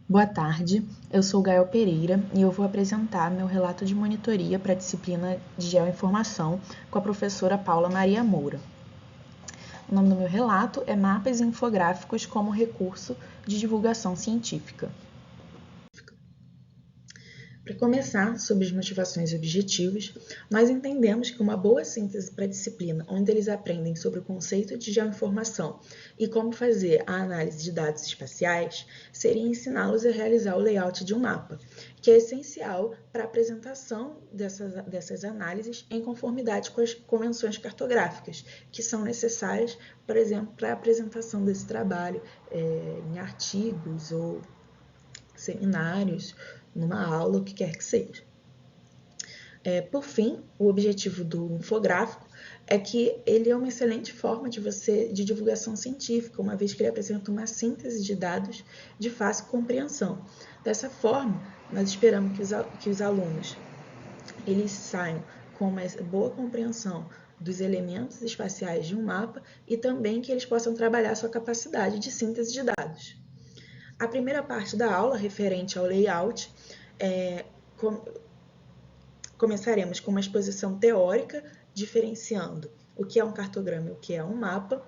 Boa tarde, eu sou Gael Pereira e eu vou apresentar meu relato de monitoria para a disciplina de Geoinformação com a professora Paula Maria Moura. O nome do meu relato é Mapas e Infográficos como Recurso de Divulgação Científica. Para começar, sobre as motivações e objetivos, nós entendemos que uma boa síntese para a disciplina, onde eles aprendem sobre o conceito de geoinformação e como fazer a análise de dados espaciais, seria ensiná-los a realizar o layout de um mapa, que é essencial para a apresentação dessas análises em conformidade com as convenções cartográficas, que são necessárias, por exemplo, para a apresentação desse trabalho em artigos ou seminários, numa aula, o que quer que seja. Por fim, o objetivo do infográfico é que ele é uma excelente forma de divulgação científica, uma vez que ele apresenta uma síntese de dados de fácil compreensão. Dessa forma, nós esperamos que os alunos eles saiam com uma boa compreensão dos elementos espaciais de um mapa e também que eles possam trabalhar sua capacidade de síntese de dados. A primeira parte da aula, referente ao layout, começaremos com uma exposição teórica, diferenciando o que é um cartograma e o que é um mapa,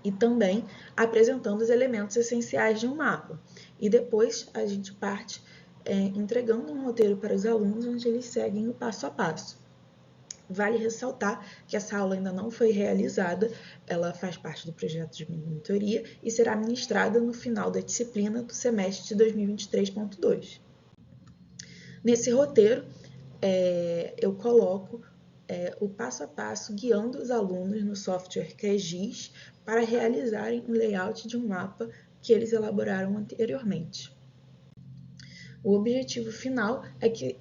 e também apresentando os elementos essenciais de um mapa. E depois a gente parte entregando um roteiro para os alunos, onde eles seguem o passo a passo. Vale ressaltar que essa aula ainda não foi realizada, ela faz parte do projeto de monitoria e será ministrada no final da disciplina do semestre de 2023.2. Nesse roteiro, eu coloco o passo a passo guiando os alunos no software QGIS para realizarem o layout de um mapa que eles elaboraram anteriormente. O objetivo final é que,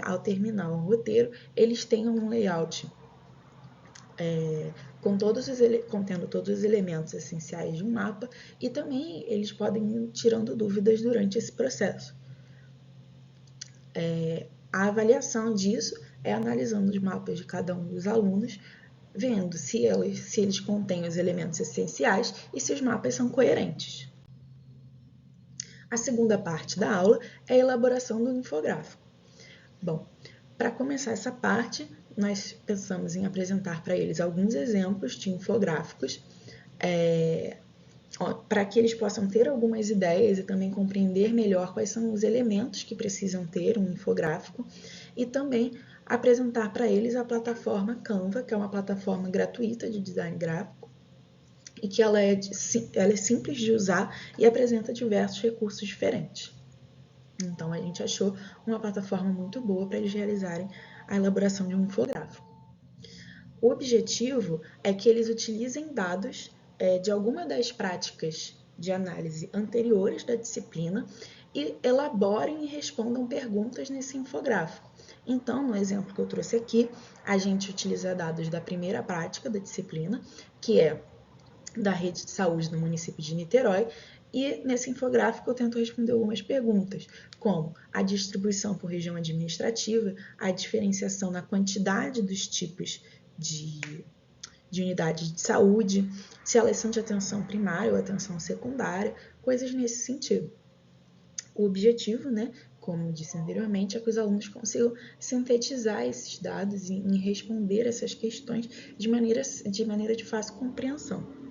ao terminar o roteiro, eles tenham um layout contendo todos os elementos essenciais de um mapa e também eles podem ir tirando dúvidas durante esse processo. A avaliação disso é analisando os mapas de cada um dos alunos, vendo se eles contêm os elementos essenciais e se os mapas são coerentes. A segunda parte da aula é a elaboração do infográfico. Bom, para começar essa parte, nós pensamos em apresentar para eles alguns exemplos de infográficos, para que eles possam ter algumas ideias e também compreender melhor quais são os elementos que precisam ter um infográfico, e também apresentar para eles a plataforma Canva, que é uma plataforma gratuita de design gráfico, e que ela é simples de usar e apresenta diversos recursos diferentes. Então, a gente achou uma plataforma muito boa para eles realizarem a elaboração de um infográfico. O objetivo é que eles utilizem dados de alguma das práticas de análise anteriores da disciplina e elaborem e respondam perguntas nesse infográfico. Então, no exemplo que eu trouxe aqui, a gente utiliza dados da primeira prática da disciplina, que é da rede de saúde do município de Niterói, e nesse infográfico eu tento responder algumas perguntas, como a distribuição por região administrativa, a diferenciação na quantidade dos tipos de unidades de saúde, se elas são de atenção primária ou atenção secundária, coisas nesse sentido. O objetivo, como disse anteriormente, é que os alunos consigam sintetizar esses dados e responder essas questões de maneira de fácil compreensão.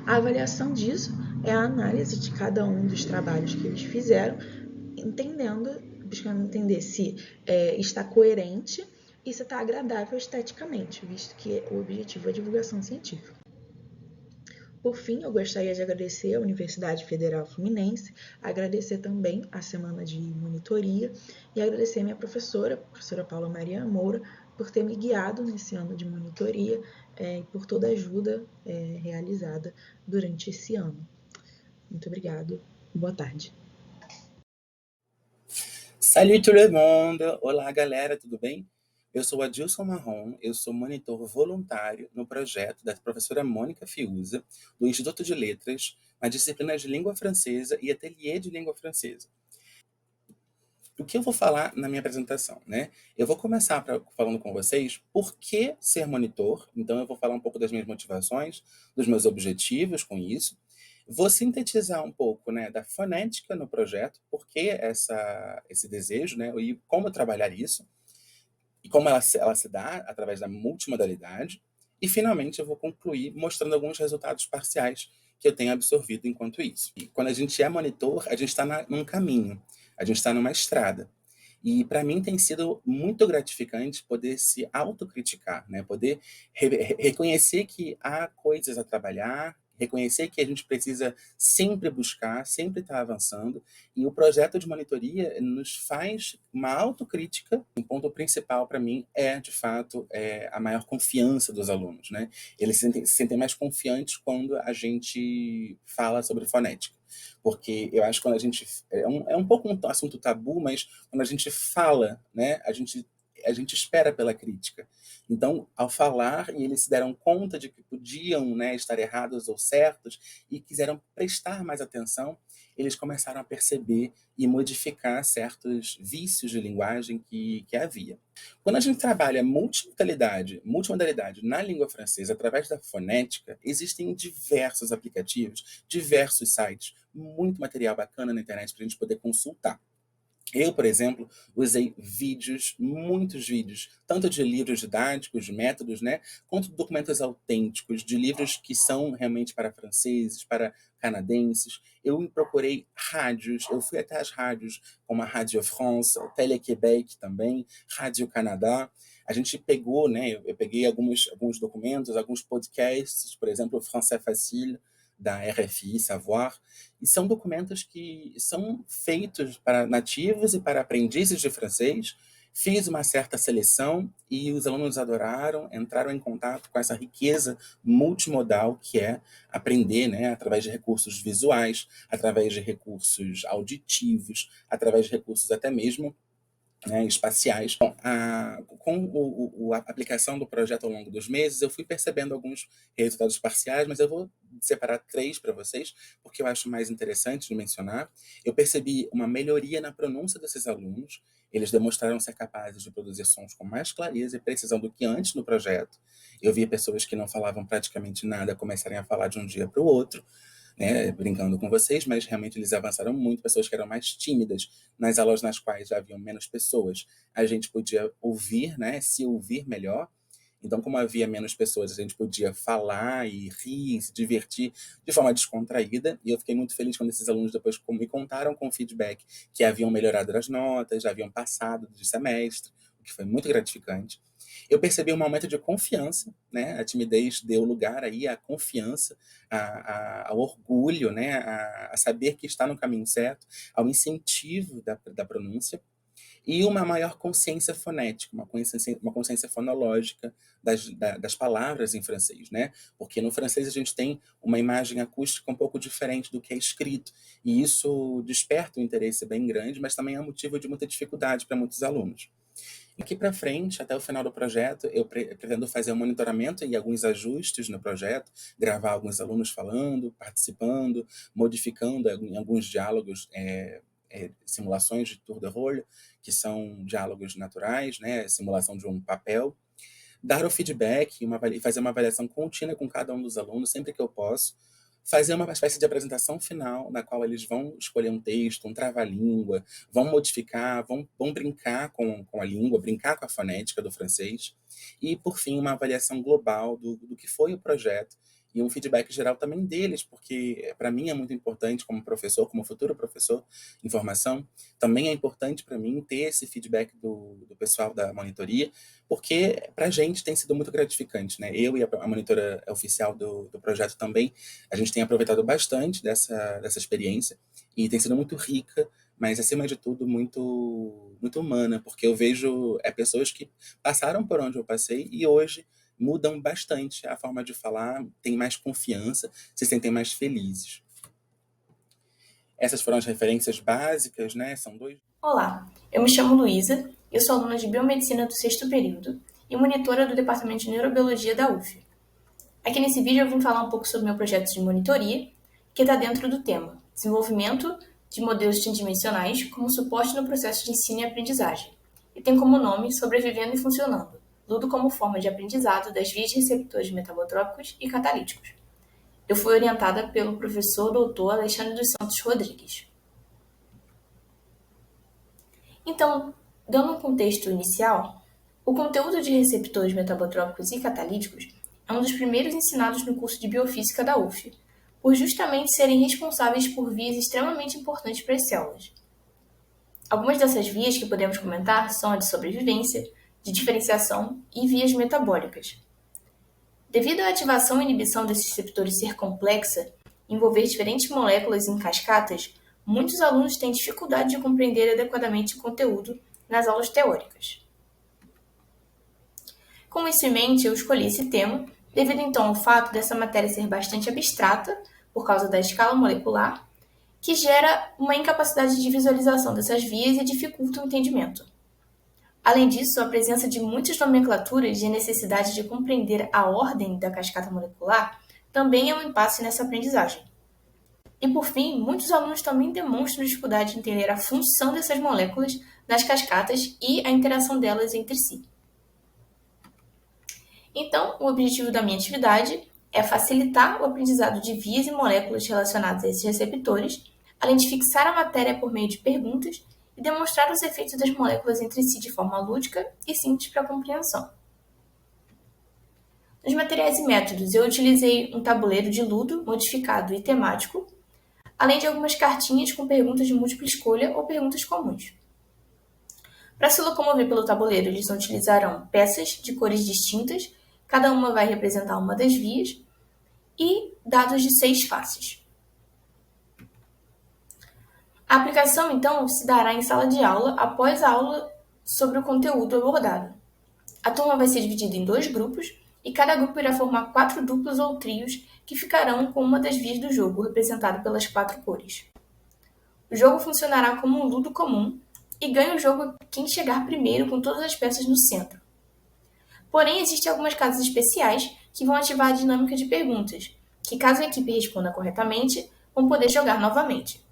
A avaliação disso é a análise de cada um dos trabalhos que eles fizeram, buscando entender se está coerente e se está agradável esteticamente, visto que o objetivo é a divulgação científica. Por fim, eu gostaria de agradecer à Universidade Federal Fluminense, agradecer também a Semana de Monitoria e agradecer a minha professora, a professora Paula Maria Moura, por ter me guiado nesse ano de monitoria e por toda a ajuda realizada durante esse ano. Muito obrigado. Boa tarde. Salut tout le monde! Olá, galera, tudo bem? Eu sou Adilson Marrom, eu sou monitor voluntário no projeto da professora Mônica Fiuza, do Instituto de Letras, na disciplina de Língua Francesa e Ateliê de Língua Francesa. O que eu vou falar na minha apresentação, Eu vou começar falando com vocês por que ser monitor, então eu vou falar um pouco das minhas motivações, dos meus objetivos com isso. Vou sintetizar um pouco, né, da fonética no projeto, por que esse desejo, né, e como trabalhar isso, e como ela se dá através da multimodalidade. E, finalmente, eu vou concluir mostrando alguns resultados parciais que eu tenho absorvido enquanto isso. E quando a gente é monitor, a gente está num caminho, a gente está numa estrada. E para mim tem sido muito gratificante poder se autocriticar, né? Poder reconhecer que há coisas a trabalhar, reconhecer que a gente precisa sempre buscar, sempre estar avançando. E o projeto de monitoria nos faz uma autocrítica. Um ponto principal para mim é, de fato, a maior confiança dos alunos, né? Eles se sentem mais confiantes quando a gente fala sobre fonética. Porque eu acho que quando a gente. É um pouco um assunto tabu, mas quando a gente fala, né, a gente espera pela crítica. Então, ao falar, e eles se deram conta de que podiam, né, estar errados ou certos e quiseram prestar mais atenção, eles começaram a perceber e modificar certos vícios de linguagem que havia. Quando a gente trabalha multimodalidade na língua francesa através da fonética, existem diversos aplicativos, diversos sites, muito material bacana na internet para a gente poder consultar. Eu, por exemplo, usei vídeos, muitos vídeos, tanto de livros didáticos, de métodos, né, quanto de documentos autênticos, de livros que são realmente para franceses, para canadenses. Eu procurei rádios, eu fui até as rádios, como a Radio France, a Télé-Québec também, Rádio Canadá. A gente pegou, né, eu peguei alguns documentos, alguns podcasts, por exemplo, o Français Facile, da RFI Savoir, e são documentos que são feitos para nativos e para aprendizes de francês. Fiz uma certa seleção e os alunos adoraram, entraram em contato com essa riqueza multimodal que é aprender, né, através de recursos visuais, através de recursos auditivos, através de recursos até mesmo, né, espaciais. Bom, com a aplicação do projeto ao longo dos meses, eu fui percebendo alguns resultados parciais, mas eu vou separar 3 para vocês, porque eu acho mais interessante de mencionar. Eu percebi uma melhoria na pronúncia desses alunos. Eles demonstraram ser capazes de produzir sons com mais clareza e precisão do que antes no projeto. Eu vi pessoas que não falavam praticamente nada começarem a falar de um dia para o outro, né, brincando com vocês, mas realmente eles avançaram muito. Pessoas que eram mais tímidas nas aulas nas quais já haviam menos pessoas, a gente podia ouvir, né, se ouvir melhor. Então, como havia menos pessoas, a gente podia falar e rir, se divertir de forma descontraída. E eu fiquei muito feliz quando esses alunos depois me contaram com feedback que haviam melhorado as notas, já haviam passado de semestre, o que foi muito gratificante. Eu percebi um aumento de confiança, né? A timidez deu lugar aí à confiança, ao orgulho, né? A saber que está no caminho certo, ao incentivo da pronúncia e uma maior consciência fonética, uma consciência fonológica das palavras em francês, né? Porque no francês a gente tem uma imagem acústica um pouco diferente do que é escrito, e isso desperta um interesse bem grande, mas também é motivo de muita dificuldade para muitos alunos. Daqui para frente, até o final do projeto, eu pretendo fazer um monitoramento e alguns ajustes no projeto, gravar alguns alunos falando, participando, modificando em alguns diálogos, simulações de tour de rôle, que são diálogos naturais, né, simulação de um papel, dar o feedback e fazer uma avaliação contínua com cada um dos alunos sempre que eu posso, fazer uma espécie de apresentação final na qual eles vão escolher um texto, um trava-língua, vão modificar, vão brincar com a língua, brincar com a fonética do francês e, por fim, uma avaliação global do que foi o projeto e um feedback geral também deles, porque para mim é muito importante como professor, como futuro professor em formação, também é importante para mim ter esse feedback do pessoal da monitoria, porque para a gente tem sido muito gratificante, né? Eu e a monitora oficial do projeto também, a gente tem aproveitado bastante dessa experiência e tem sido muito rica, mas acima de tudo muito muito humana, porque eu vejo pessoas que passaram por onde eu passei e hoje mudam bastante a forma de falar, têm mais confiança, se sentem mais felizes. Essas foram as referências básicas, né? São 2. Olá, eu me chamo Luísa, eu sou aluna de Biomedicina do 6º período e monitora do Departamento de Neurobiologia da UF. Aqui nesse vídeo eu vim falar um pouco sobre meu projeto de monitoria, que está dentro do tema Desenvolvimento de modelos tridimensionais como suporte no processo de ensino e aprendizagem, e tem como nome Sobrevivendo e Funcionando, Ludo como forma de aprendizado das vias receptores metabotrópicos e catalíticos. Eu fui orientada pelo professor doutor Alexandre dos Santos Rodrigues. Então, dando um contexto inicial, o conteúdo de receptores metabotrópicos e catalíticos é um dos primeiros ensinados no curso de Biofísica da UF, por justamente serem responsáveis por vias extremamente importantes para as células. Algumas dessas vias que podemos comentar são a de sobrevivência, de diferenciação e vias metabólicas. Devido à ativação e inibição desses receptores ser complexa e envolver diferentes moléculas em cascatas, muitos alunos têm dificuldade de compreender adequadamente o conteúdo nas aulas teóricas. Com isso em mente, eu escolhi esse tema, devido então ao fato dessa matéria ser bastante abstrata, por causa da escala molecular, que gera uma incapacidade de visualização dessas vias e dificulta o entendimento. Além disso, a presença de muitas nomenclaturas e a necessidade de compreender a ordem da cascata molecular também é um impasse nessa aprendizagem. E por fim, muitos alunos também demonstram dificuldade de entender a função dessas moléculas nas cascatas e a interação delas entre si. Então, o objetivo da minha atividade é facilitar o aprendizado de vias e moléculas relacionadas a esses receptores, além de fixar a matéria por meio de perguntas e demonstrar os efeitos das moléculas entre si de forma lúdica e simples para compreensão. Nos materiais e métodos, eu utilizei um tabuleiro de Ludo modificado e temático, além de algumas cartinhas com perguntas de múltipla escolha ou perguntas comuns. Para se locomover pelo tabuleiro, eles utilizarão peças de cores distintas, cada uma vai representar uma das vias, e dados de 6 faces. A aplicação, então, se dará em sala de aula após a aula sobre o conteúdo abordado. A turma vai ser dividida em 2 grupos e cada grupo irá formar 4 duplos ou trios que ficarão com uma das vias do jogo, representado pelas 4 cores. O jogo funcionará como um ludo comum e ganha o jogo quem chegar primeiro com todas as peças no centro. Porém, existem algumas casas especiais que vão ativar a dinâmica de perguntas, que caso a equipe responda corretamente, vão poder jogar novamente.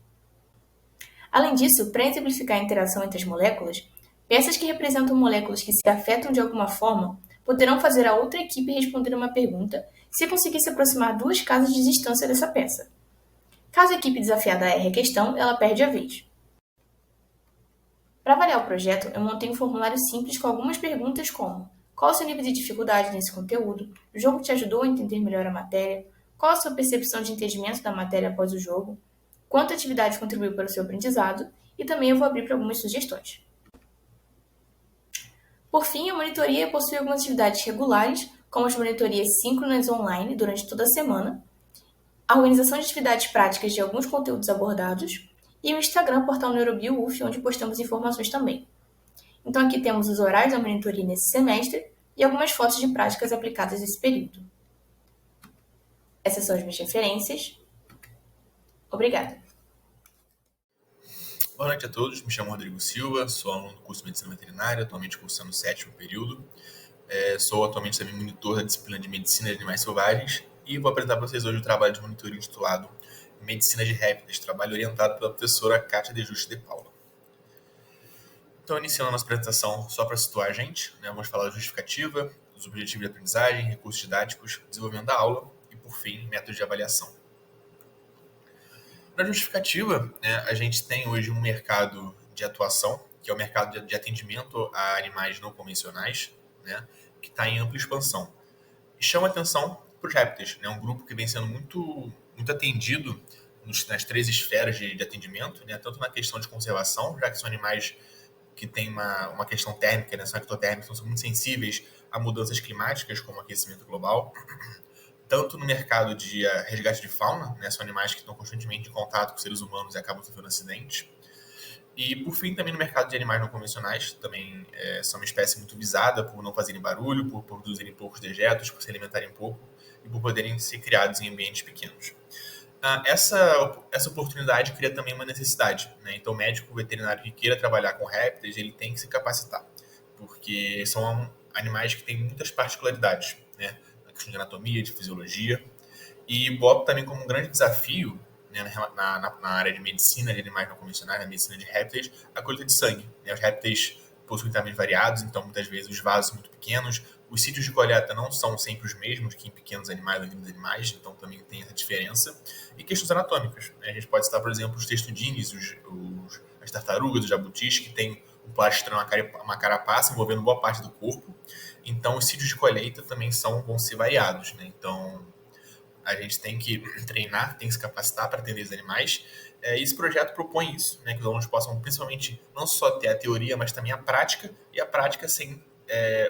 Além disso, para exemplificar a interação entre as moléculas, peças que representam moléculas que se afetam de alguma forma poderão fazer a outra equipe responder uma pergunta se conseguir se aproximar 2 casas de distância dessa peça. Caso a equipe desafiada erre a questão, ela perde a vez. Para avaliar o projeto, eu montei um formulário simples com algumas perguntas como: qual o seu nível de dificuldade nesse conteúdo? O jogo te ajudou a entender melhor a matéria? Qual a sua percepção de entendimento da matéria após o jogo? Quanta atividade contribuiu para o seu aprendizado? E também eu vou abrir para algumas sugestões. Por fim, a monitoria possui algumas atividades regulares, como as monitorias síncronas online durante toda a semana, a organização de atividades práticas de alguns conteúdos abordados e o Instagram Portal Neurobio UF, onde postamos informações também. Então aqui temos os horários da monitoria nesse semestre e algumas fotos de práticas aplicadas nesse período. Essas são as minhas referências. Obrigada. Boa noite a todos, me chamo Rodrigo Silva, sou aluno do curso de Medicina Veterinária, atualmente cursando o 7º período. Sou atualmente também monitor da disciplina de Medicina de Animais Selvagens e vou apresentar para vocês hoje o trabalho de monitoria intitulado Medicina de Répteis, trabalho orientado pela professora Kátia De Juste de Paula. Então, iniciando a nossa apresentação, só para situar a gente, vamos falar da justificativa, dos objetivos de aprendizagem, recursos didáticos, desenvolvimento da aula e, por fim, métodos de avaliação. Na justificativa, a gente tem hoje um mercado de atuação, que é o mercado de atendimento a animais não convencionais, que está em ampla expansão. E chama atenção para os répteis, um grupo que vem sendo muito atendido nas 3 esferas de atendimento, tanto na questão de conservação, já que são animais que têm uma questão térmica, são ectotérmicos, então são muito sensíveis a mudanças climáticas, como o aquecimento global, tanto no mercado de resgate de fauna, são animais que estão constantemente em contato com seres humanos e acabam sofrendo acidentes. E, por fim, também no mercado de animais não convencionais, também são uma espécie muito visada por não fazerem barulho, por produzirem poucos dejetos, por se alimentarem pouco e por poderem ser criados em ambientes pequenos. Essa oportunidade cria também uma necessidade, Então, o médico veterinário que queira trabalhar com répteis, ele tem que se capacitar, porque são animais que têm muitas particularidades, na questão de anatomia, de fisiologia, e boto também como um grande desafio, na área de medicina de animais não convencionais, na medicina de répteis, a colheita de sangue. Os répteis possuem tamanhos variados, então muitas vezes os vasos são muito pequenos. Os sítios de coleta não são sempre os mesmos que em pequenos animais ou grandes animais, então também tem essa diferença. E questões anatômicas, né? A gente pode citar, por exemplo, os testudines, as tartarugas, os jabutis, que têm um plastron, uma carapaça envolvendo boa parte do corpo. Então, os sítios de colheita também vão ser variados, né? Então, a gente tem que treinar, tem que se capacitar para atender os animais. E esse projeto propõe isso, né? Que os alunos possam, principalmente, não só ter a teoria, mas também a prática, e a prática sem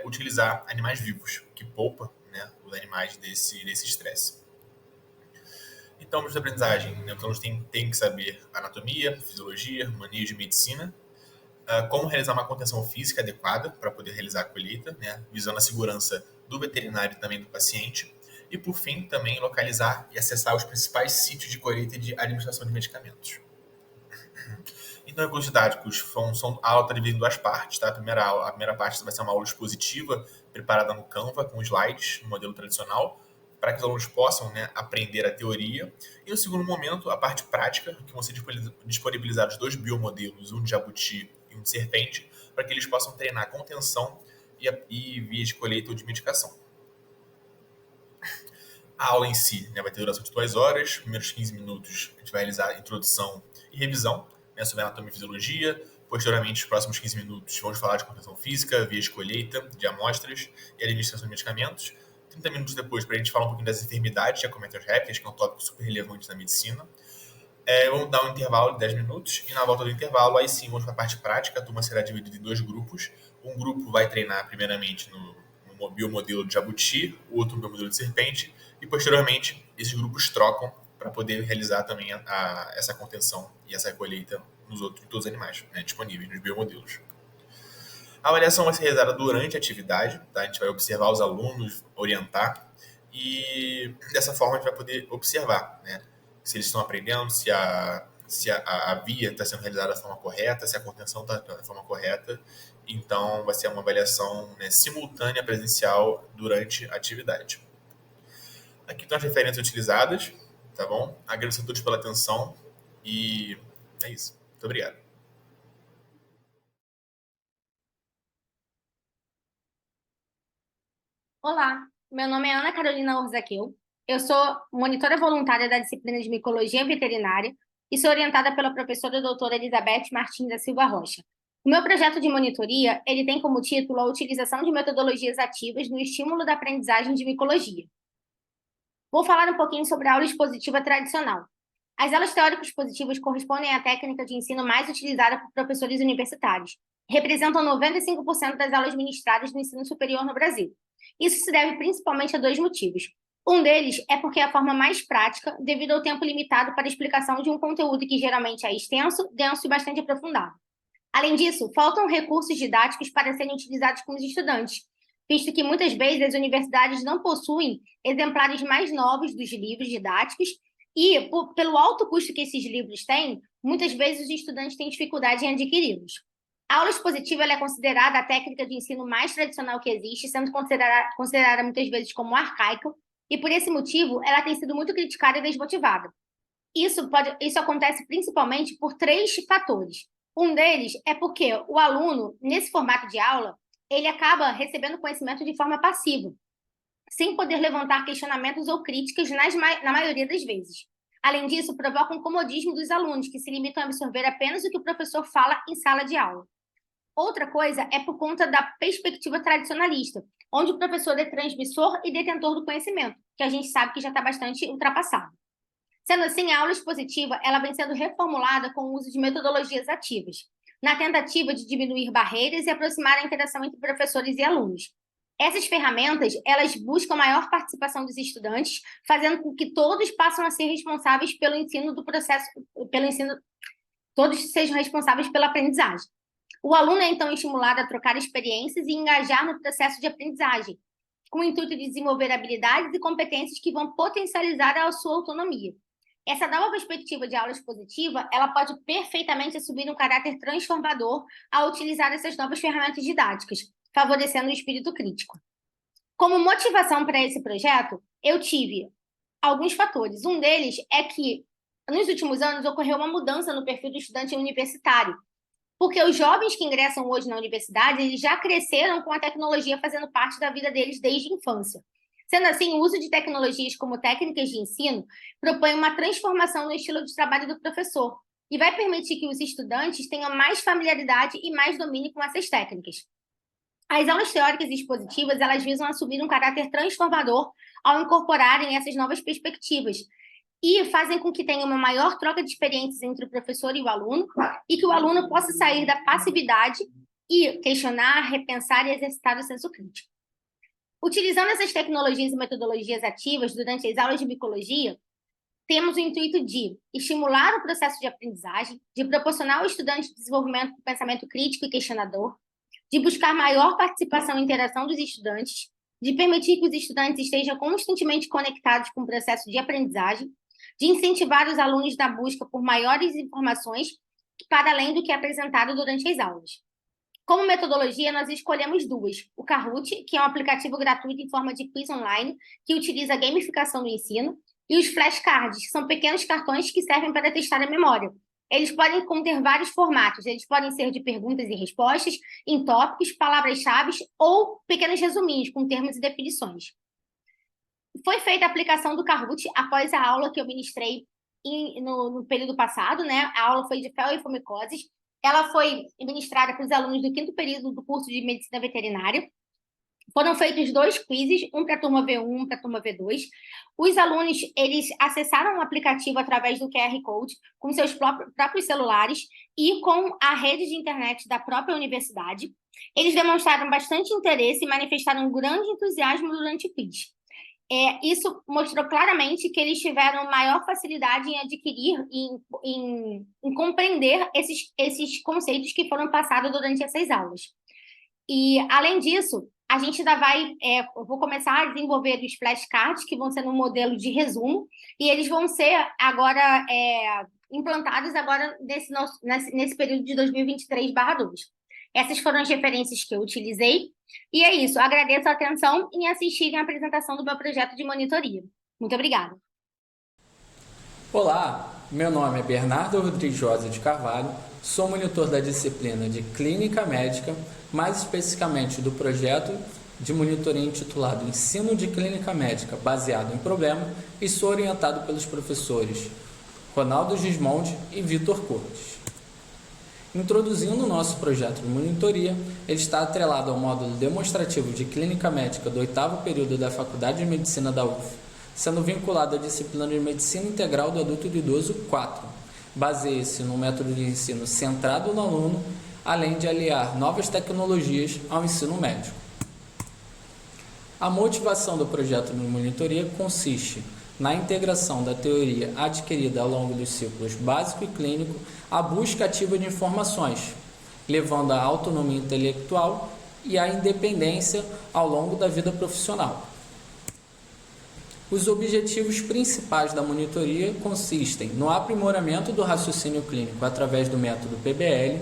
utilizar animais vivos, que poupa, né, os animais desse estresse. Então, de aprendizagem, né, os alunos têm que saber anatomia, fisiologia, manejo de medicina, como realizar uma contenção física adequada para poder realizar a colheita, né, visando a segurança do veterinário e também do paciente, e, por fim, também localizar e acessar os principais sítios de colheita e de administração de medicamentos. Então, recursos didáticos a aula está dividida em duas partes. Tá? A primeira parte vai ser uma aula expositiva preparada no Canva, com slides, no modelo tradicional, para que os alunos possam, né, aprender a teoria. E no segundo momento, a parte prática, que vão ser disponibilizados 2 biomodelos, um de jabuti e um de serpente, para que eles possam treinar a contenção e vias de colheita ou de medicação. A aula em si, né, vai ter duração de 2 horas. Nos primeiros 15 minutos, a gente vai realizar a introdução e revisão, né, sobre anatomia e fisiologia. Posteriormente, nos próximos 15 minutos, vamos falar de contenção física, vias de colheita, de amostras e administração de medicamentos. 30 minutos depois, para a gente falar um pouquinho das enfermidades de acometer répteis, que é um tópico super relevante na medicina. Vamos dar um intervalo de 10 minutos e na volta do intervalo, aí sim, vamos para a parte prática. A turma será dividida em 2 grupos. Um grupo vai treinar primeiramente no biomodelo de jabuti, o outro no biomodelo de serpente, e posteriormente esses grupos trocam para poder realizar também essa contenção e essa colheita em todos os animais, né, disponíveis nos biomodelos. A avaliação vai ser realizada durante a atividade, tá? A gente vai observar os alunos, orientar, e dessa forma a gente vai poder observar, né, se eles estão aprendendo, se a via está sendo realizada da forma correta, se a contenção está da forma correta. Então, vai ser uma avaliação, né, simultânea presencial durante a atividade. Aqui estão as referências utilizadas, tá bom? Agradeço a todos pela atenção e é isso. Muito obrigado. Olá, meu nome é Ana Carolina Orzaqueu. Eu sou monitora voluntária da disciplina de Micologia Veterinária e sou orientada pela professora doutora Elizabeth Martins da Silva Rocha. O meu projeto de monitoria, ele tem como título a utilização de metodologias ativas no estímulo da aprendizagem de micologia. Vou falar um pouquinho sobre a aula expositiva tradicional. As aulas teórico-expositivas correspondem à técnica de ensino mais utilizada por professores universitários. Representam 95% das aulas ministradas no ensino superior no Brasil. Isso se deve principalmente a 2 motivos. Um deles é porque é a forma mais prática, devido ao tempo limitado para a explicação de um conteúdo que geralmente é extenso, denso e bastante aprofundado. Além disso, faltam recursos didáticos para serem utilizados com os estudantes, visto que muitas vezes as universidades não possuem exemplares mais novos dos livros didáticos e, pelo alto custo que esses livros têm, muitas vezes os estudantes têm dificuldade em adquiri-los. A aula expositiva é considerada a técnica de ensino mais tradicional que existe, sendo considerada muitas vezes como arcaica, e por esse motivo ela tem sido muito criticada e desmotivada. Isso acontece principalmente por 3 fatores. Um deles é porque o aluno, nesse formato de aula, ele acaba recebendo conhecimento de forma passiva, sem poder levantar questionamentos ou críticas na maioria das vezes. Além disso, provoca um comodismo dos alunos, que se limitam a absorver apenas o que o professor fala em sala de aula. Outra coisa é por conta da perspectiva tradicionalista, onde o professor é transmissor e detentor do conhecimento, que a gente sabe que já está bastante ultrapassado. Sendo assim, a aula expositiva ela vem sendo reformulada com o uso de metodologias ativas, na tentativa de diminuir barreiras e aproximar a interação entre professores e alunos. Essas ferramentas, elas buscam maior participação dos estudantes, fazendo com que todos passem a ser responsáveis pelo ensino do processo, todos sejam responsáveis pela aprendizagem. O aluno é, então, estimulado a trocar experiências e engajar no processo de aprendizagem, com o intuito de desenvolver habilidades e competências que vão potencializar a sua autonomia. Essa nova perspectiva de aula expositiva, ela pode perfeitamente assumir um caráter transformador ao utilizar essas novas ferramentas didáticas, favorecendo o espírito crítico. Como motivação para esse projeto, eu tive alguns fatores. Um deles é que, nos últimos anos, ocorreu uma mudança no perfil do estudante universitário, Porque os jovens que ingressam hoje na universidade, eles já cresceram com a tecnologia fazendo parte da vida deles desde a infância. Sendo assim, o uso de tecnologias como técnicas de ensino propõe uma transformação no estilo de trabalho do professor e vai permitir que os estudantes tenham mais familiaridade e mais domínio com essas técnicas. As aulas teóricas e expositivas, elas visam assumir um caráter transformador ao incorporarem essas novas perspectivas e fazem com que tenha uma maior troca de experiências entre o professor e o aluno e que o aluno possa sair da passividade e questionar, repensar e exercitar o senso crítico. Utilizando essas tecnologias e metodologias ativas durante as aulas de micologia, temos o intuito de estimular o processo de aprendizagem, de proporcionar ao estudante desenvolvimento do pensamento crítico e questionador, de buscar maior participação e interação dos estudantes, de permitir que os estudantes estejam constantemente conectados com o processo de aprendizagem, de incentivar os alunos na busca por maiores informações para além do que é apresentado durante as aulas. Como metodologia, nós escolhemos duas. O Kahoot, que é um aplicativo gratuito em forma de quiz online, que utiliza a gamificação do ensino, e os flashcards, que são pequenos cartões que servem para testar a memória. Eles podem conter vários formatos, eles podem ser de perguntas e respostas, em tópicos, palavras-chave ou pequenos resuminhos com termos e definições. Foi feita a aplicação do Kahoot após a aula que eu ministrei no período passado, né? A aula foi de fel e fomicoses. Ela foi ministrada para os alunos do 5º período do curso de Medicina Veterinária. Foram feitos 2 quizzes, um para a turma V1, um para a turma V2. Os alunos, eles acessaram o aplicativo através do QR Code com seus próprios celulares e com a rede de internet da própria universidade. Eles demonstraram bastante interesse e manifestaram um grande entusiasmo durante o quiz. Isso mostrou claramente que eles tiveram maior facilidade em adquirir, em compreender esses conceitos que foram passados durante essas aulas. E, além disso, a gente ainda eu vou começar a desenvolver os flashcards, que vão ser no modelo de resumo, e eles vão ser agora implantados agora nesse período de 2023/2. Essas foram as referências que eu utilizei. E é isso. Agradeço a atenção em assistirem a apresentação do meu projeto de monitoria. Muito obrigada. Olá, meu nome é Bernardo Rodrigues Rosa de Carvalho, sou monitor da disciplina de Clínica Médica, mais especificamente do projeto de monitoria intitulado Ensino de Clínica Médica baseado em problema e sou orientado pelos professores Ronaldo Gismondi e Vitor Cortes. Introduzindo o nosso projeto de monitoria, ele está atrelado ao módulo demonstrativo de Clínica Médica do 8º período da Faculdade de Medicina da UF, sendo vinculado à disciplina de Medicina Integral do Adulto e do Idoso 4. Baseia-se no método de ensino centrado no aluno, além de aliar novas tecnologias ao ensino médico. A motivação do projeto de monitoria consiste na integração da teoria adquirida ao longo dos ciclos básico e clínico à busca ativa de informações, levando à autonomia intelectual e à independência ao longo da vida profissional. Os objetivos principais da monitoria consistem no aprimoramento do raciocínio clínico através do método PBL,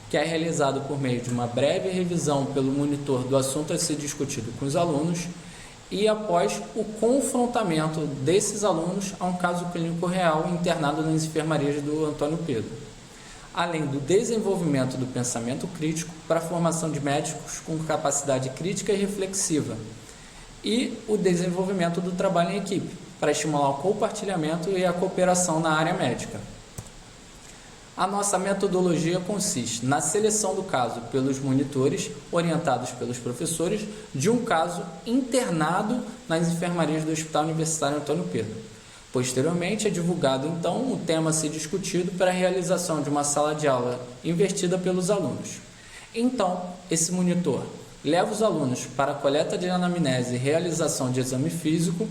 que é realizado por meio de uma breve revisão pelo monitor do assunto a ser discutido com os alunos e após o confrontamento desses alunos a um caso clínico real internado nas enfermarias do Antônio Pedro, além do desenvolvimento do pensamento crítico para a formação de médicos com capacidade crítica e reflexiva, e o desenvolvimento do trabalho em equipe, para estimular o compartilhamento e a cooperação na área médica. A nossa metodologia consiste na seleção do caso pelos monitores, orientados pelos professores, de um caso internado nas enfermarias do Hospital Universitário Antônio Pedro. Posteriormente, é divulgado, então, o tema a ser discutido para a realização de uma sala de aula invertida pelos alunos. Então, esse monitor leva os alunos para a coleta de anamnese e realização de exame físico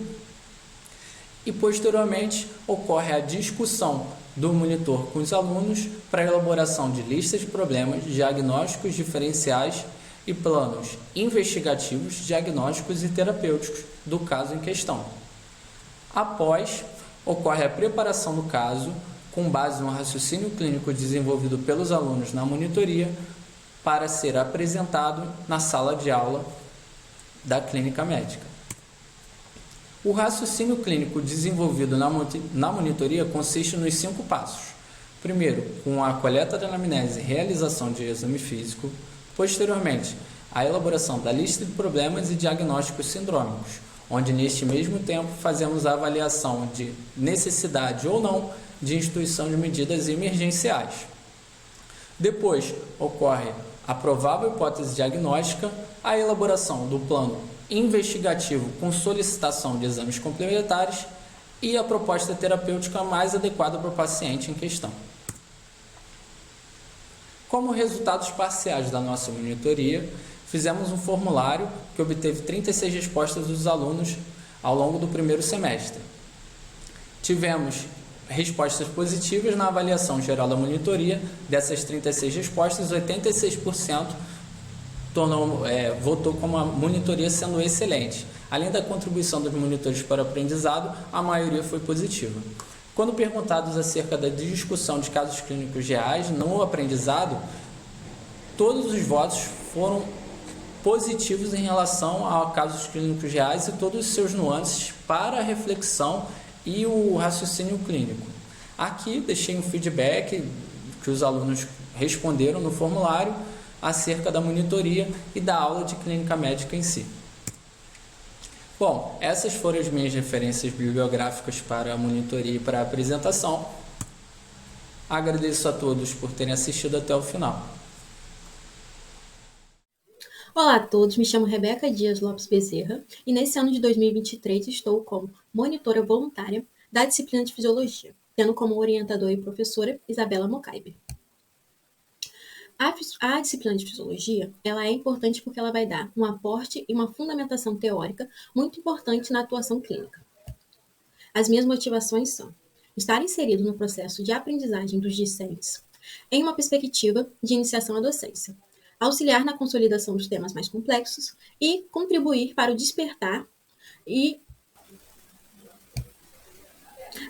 e, posteriormente, ocorre a discussão do monitor com os alunos para a elaboração de listas de problemas, diagnósticos diferenciais e planos investigativos, diagnósticos e terapêuticos do caso em questão. Após, ocorre a preparação do caso, com base no raciocínio clínico desenvolvido pelos alunos na monitoria, para ser apresentado na sala de aula da clínica médica. O raciocínio clínico desenvolvido na monitoria consiste nos 5 passos. Primeiro, com a coleta da anamnese e realização de exame físico. Posteriormente, a elaboração da lista de problemas e diagnósticos sindrômicos, onde neste mesmo tempo fazemos a avaliação de necessidade ou não de instituição de medidas emergenciais. Depois, ocorre a provável hipótese diagnóstica, a elaboração do plano investigativo com solicitação de exames complementares e a proposta terapêutica mais adequada para o paciente em questão. Como resultados parciais da nossa monitoria, fizemos um formulário que obteve 36 respostas dos alunos ao longo do primeiro semestre. Tivemos respostas positivas na avaliação geral da monitoria. Dessas 36 respostas, 86% votou como a monitoria sendo excelente. Além da contribuição dos monitores para o aprendizado, a maioria foi positiva. Quando perguntados acerca da discussão de casos clínicos reais no aprendizado, todos os votos foram positivos em relação a casos clínicos reais e todos os seus nuances para a reflexão e o raciocínio clínico. Aqui deixei um feedback que os alunos responderam no formulário acerca da monitoria e da aula de clínica médica em si. Bom, essas foram as minhas referências bibliográficas para a monitoria e para a apresentação. Agradeço a todos por terem assistido até o final. Olá a todos, me chamo Rebeca Dias Lopes Bezerra e nesse ano de 2023 estou como monitora voluntária da disciplina de Fisiologia, tendo como orientadora e professora Isabela Mocaibe. A disciplina de Fisiologia ela é importante porque ela vai dar um aporte e uma fundamentação teórica muito importante na atuação clínica. As minhas motivações são estar inserido no processo de aprendizagem dos discentes em uma perspectiva de iniciação à docência, auxiliar na consolidação dos temas mais complexos e contribuir para o despertar e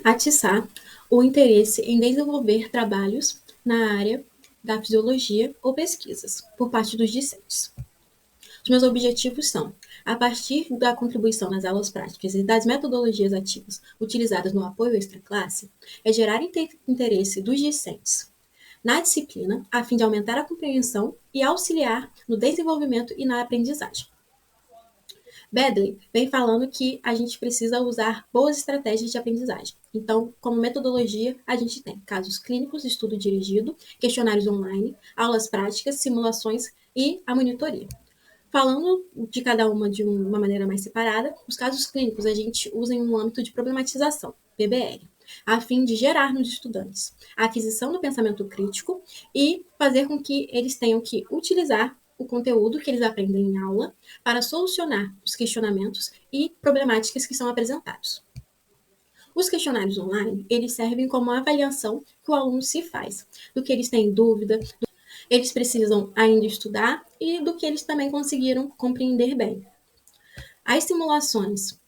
atiçar o interesse em desenvolver trabalhos na área da fisiologia ou pesquisas, por parte dos discentes. Os meus objetivos são, a partir da contribuição nas aulas práticas e das metodologias ativas utilizadas no apoio extraclasse, é gerar interesse dos discentes na disciplina, a fim de aumentar a compreensão e auxiliar no desenvolvimento e na aprendizagem. Bedley vem falando que a gente precisa usar boas estratégias de aprendizagem. Então, como metodologia, a gente tem casos clínicos, estudo dirigido, questionários online, aulas práticas, simulações e a monitoria. Falando de cada uma de uma maneira mais separada, os casos clínicos a gente usa em um âmbito de problematização, PBL, a fim de gerar nos estudantes a aquisição do pensamento crítico e fazer com que eles tenham que utilizar o conteúdo que eles aprendem em aula para solucionar os questionamentos e problemáticas que são apresentados. Os questionários online, eles servem como avaliação que o aluno se faz, do que eles têm dúvida, eles precisam ainda estudar e do que eles também conseguiram compreender bem. As simulações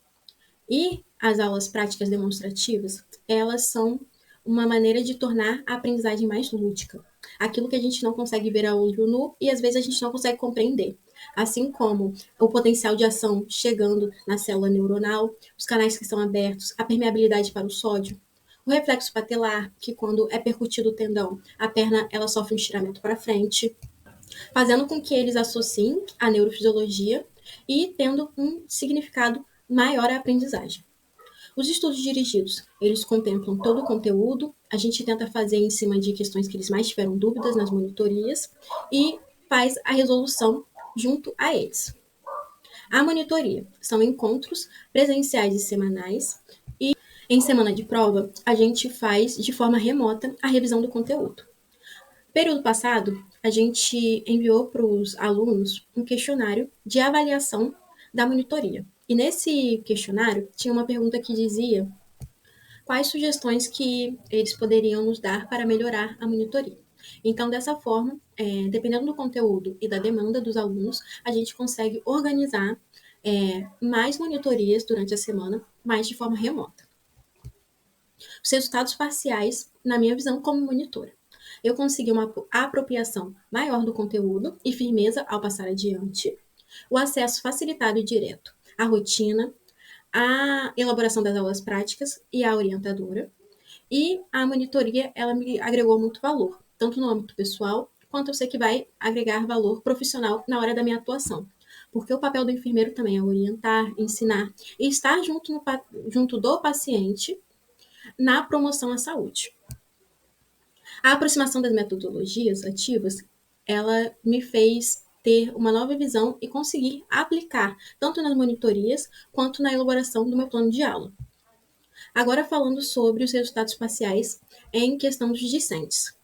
e as aulas práticas demonstrativas, elas são uma maneira de tornar a aprendizagem mais lúdica. Aquilo que a gente não consegue ver a olho nu e às vezes a gente não consegue compreender. Assim como o potencial de ação chegando na célula neuronal, os canais que estão abertos, a permeabilidade para o sódio, o reflexo patelar, que quando é percutido o tendão, a perna ela sofre um estiramento para frente, fazendo com que eles associem a neurofisiologia e tendo um significado maior à aprendizagem. Os estudos dirigidos, eles contemplam todo o conteúdo, a gente tenta fazer em cima de questões que eles mais tiveram dúvidas nas monitorias e faz a resolução junto a eles. A monitoria são encontros presenciais e semanais e em semana de prova a gente faz de forma remota a revisão do conteúdo. Período passado, a gente enviou para os alunos um questionário de avaliação da monitoria. E nesse questionário tinha uma pergunta que dizia quais sugestões que eles poderiam nos dar para melhorar a monitoria. Então, dessa forma, dependendo do conteúdo e da demanda dos alunos, a gente consegue organizar mais monitorias durante a semana, mas de forma remota. Os resultados parciais, na minha visão, como monitora. Eu consegui uma apropriação maior do conteúdo e firmeza ao passar adiante, o acesso facilitado e direto à rotina, a elaboração das aulas práticas e à orientadora, E a monitoria, ela me agregou muito valor, tanto no âmbito pessoal, quanto eu sei que vai agregar valor profissional na hora da minha atuação. Porque o papel do enfermeiro também é orientar, ensinar e estar junto do paciente na promoção à saúde. A aproximação das metodologias ativas, ela me fez ter uma nova visão e conseguir aplicar tanto nas monitorias quanto na elaboração do meu plano de aula. Agora falando sobre os resultados parciais em questão dos discentes.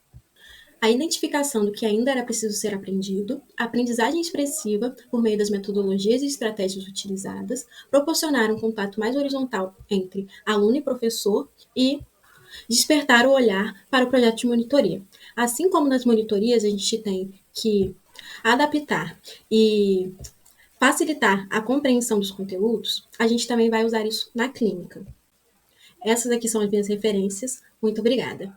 A identificação do que ainda era preciso ser aprendido, a aprendizagem expressiva por meio das metodologias e estratégias utilizadas, proporcionaram um contato mais horizontal entre aluno e professor e despertar o olhar para o projeto de monitoria. Assim como nas monitorias a gente tem que adaptar e facilitar a compreensão dos conteúdos, a gente também vai usar isso na clínica. Essas aqui são as minhas referências. Muito obrigada.